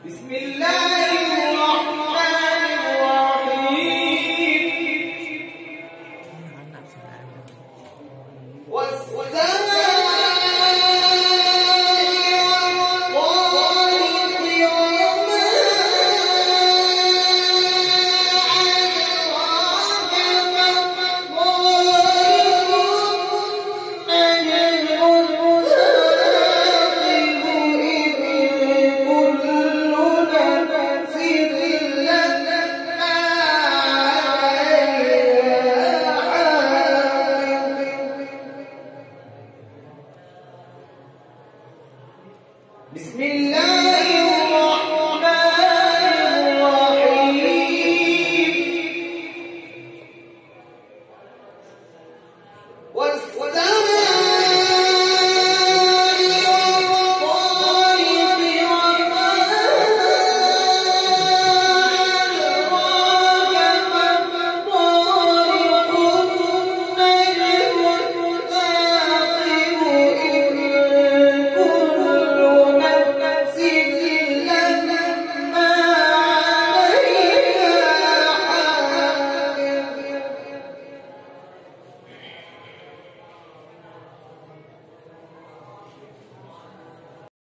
بسم الله الرحمن الرحيم والسماء والطارق وما أدراك ما الطارق النجم الثاقب إن كل نفس لما عليها حافظ بسم الله